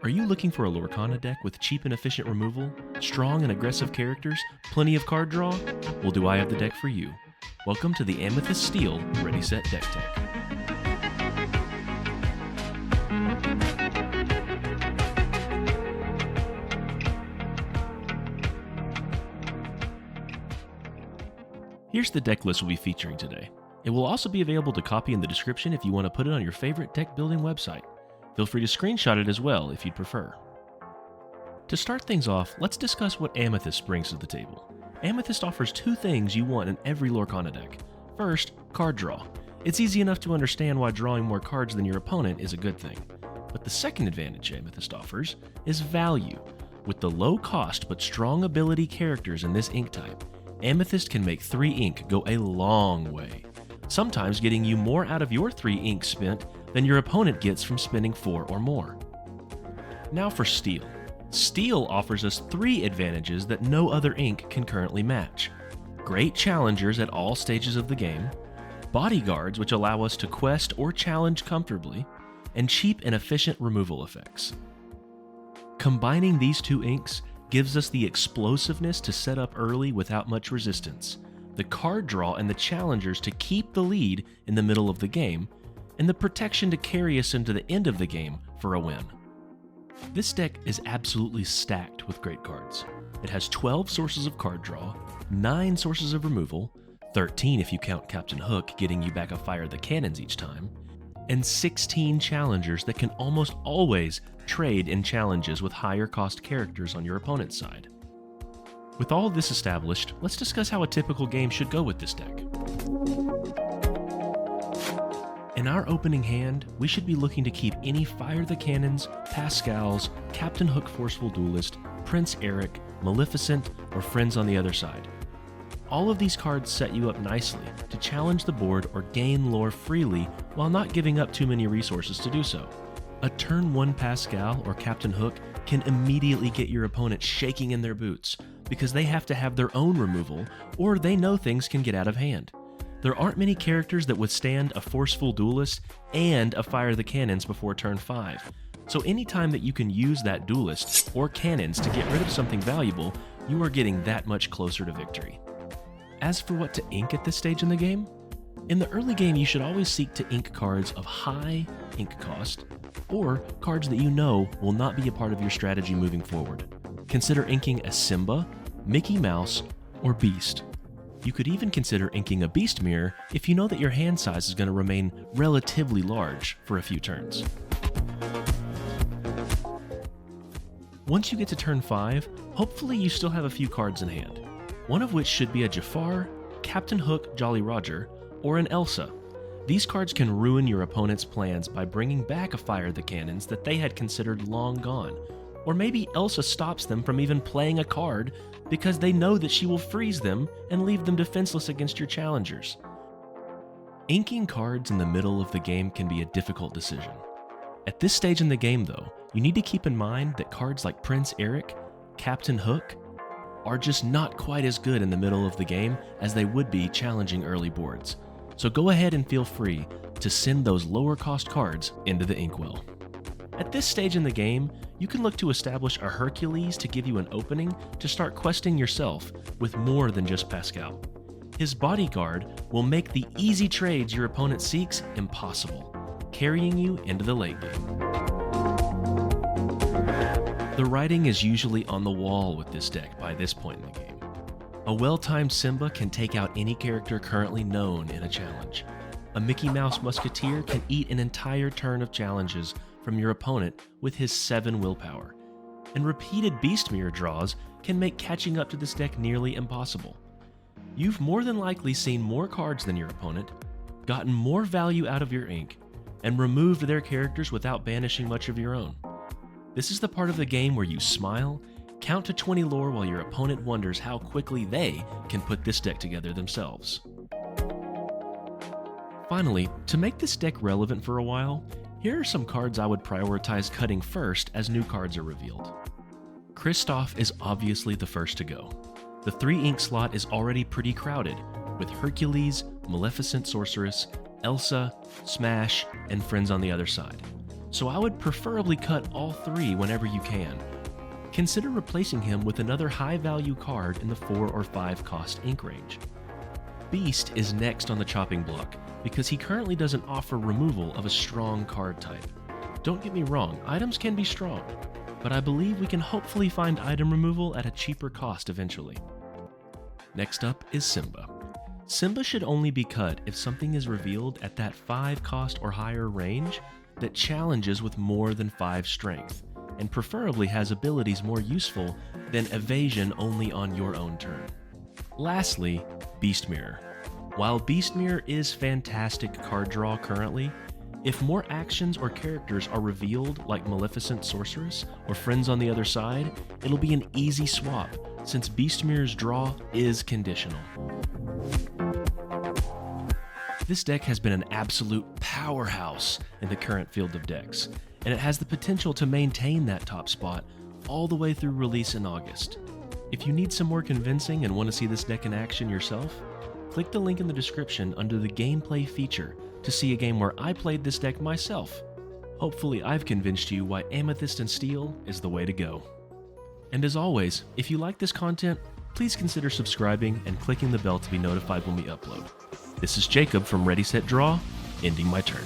Are you looking for a Lorcana deck with cheap and efficient removal, strong and aggressive characters, plenty of card draw? Well, do I have the deck for you? Welcome to the Amethyst Steel Ready Set Deck Tech. Here's the deck list we'll be featuring today. It will also be available to copy in the description if you want to put it on your favorite deck building website. Feel free to screenshot it as well if you'd prefer. To start things off, let's discuss what Amethyst brings to the table. Amethyst offers two things you want in every Lorcana deck. First, card draw. It's easy enough to understand why drawing more cards than your opponent is a good thing. But the second advantage Amethyst offers is value. With the low cost but strong ability characters in this ink type, Amethyst can make 3 ink go a long way, sometimes getting you more out of your 3 ink spent than your opponent gets from spending 4 or more. Now for Steel. Steel offers us 3 advantages that no other ink can currently match. Great challengers at all stages of the game, bodyguards which allow us to quest or challenge comfortably, and cheap and efficient removal effects. Combining these 2 inks gives us the explosiveness to set up early without much resistance, the card draw and the challengers to keep the lead in the middle of the game, and the protection to carry us into the end of the game for a win. This deck is absolutely stacked with great cards. It has 12 sources of card draw, 9 sources of removal, 13 if you count Captain Hook getting you back a Fire the Cannons each time, and 16 challengers that can almost always trade in challenges with higher cost characters on your opponent's side. With all of this established, let's discuss how a typical game should go with this deck. In our opening hand, we should be looking to keep any Fire the Cannons, Pascals, Captain Hook Forceful Duelist, Prince Eric, Maleficent, or Friends on the other side. All of these cards set you up nicely to challenge the board or gain lore freely while not giving up too many resources to do so. A turn 1 Pascal or Captain Hook can immediately get your opponent shaking in their boots because they have to have their own removal or they know things can get out of hand. There aren't many characters that withstand a Forceful Duelist and a Fire the Cannons before turn 5. So anytime that you can use that Duelist or Cannons to get rid of something valuable, you are getting that much closer to victory. As for what to ink at this stage in the game, in the early game you should always seek to ink cards of high ink cost, or cards that you know will not be a part of your strategy moving forward. Consider inking a Simba, Mickey Mouse, or Beast. You could even consider inking a Beast Mirror if you know that your hand size is going to remain relatively large for a few turns. Once you get to turn 5, hopefully you still have a few cards in hand, one of which should be a Jafar, Captain Hook, Jolly Roger, or an Elsa. These cards can ruin your opponent's plans by bringing back a Fire the Cannons that they had considered long gone, or maybe Elsa stops them from even playing a card because they know that she will freeze them and leave them defenseless against your challengers. Inking cards in the middle of the game can be a difficult decision. At this stage in the game though, you need to keep in mind that cards like Prince Eric, Captain Hook, are just not quite as good in the middle of the game as they would be challenging early boards. So go ahead and feel free to send those lower cost cards into the inkwell. At this stage in the game, you can look to establish a Hercules to give you an opening to start questing yourself with more than just Pascal. His bodyguard will make the easy trades your opponent seeks impossible, carrying you into the late game. The writing is usually on the wall with this deck by this point in the game. A well-timed Simba can take out any character currently known in a challenge. A Mickey Mouse Musketeer can eat an entire turn of challenges from your opponent with his 7 willpower. And repeated Beast Mirror draws can make catching up to this deck nearly impossible. You've more than likely seen more cards than your opponent, gotten more value out of your ink, and removed their characters without banishing much of your own. This is the part of the game where you smile, count to 20 lore while your opponent wonders how quickly they can put this deck together themselves. Finally, to make this deck relevant for a while, here are some cards I would prioritize cutting first as new cards are revealed. Kristoff is obviously the first to go. The 3 ink slot is already pretty crowded, with Hercules, Maleficent Sorceress, Elsa, Smash, and Friends on the other side. so I would preferably cut all 3 whenever you can. Consider replacing him with another high-value card in the 4 or 5 cost ink range. Beast is next on the chopping block because he currently doesn't offer removal of a strong card type. Don't get me wrong, items can be strong, but I believe we can hopefully find item removal at a cheaper cost eventually. Next up is Simba. Simba should only be cut if something is revealed at that 5 cost or higher range that challenges with more than 5 strength, and preferably has abilities more useful than evasion only on your own turn. Lastly, Beast Mirror. While Beast Mirror is fantastic card draw currently, if more actions or characters are revealed like Maleficent Sorceress or Friends on the Other Side, it'll be an easy swap since Beast Mirror's draw is conditional. This deck has been an absolute powerhouse in the current field of decks, and it has the potential to maintain that top spot all the way through release in August. If you need some more convincing and want to see this deck in action yourself, click the link in the description under the gameplay feature to see a game where I played this deck myself. Hopefully I've convinced you why Amethyst and Steel is the way to go. And as always, if you like this content, please consider subscribing and clicking the bell to be notified when we upload. This is Jacob from Ready Set Draw, ending my turn.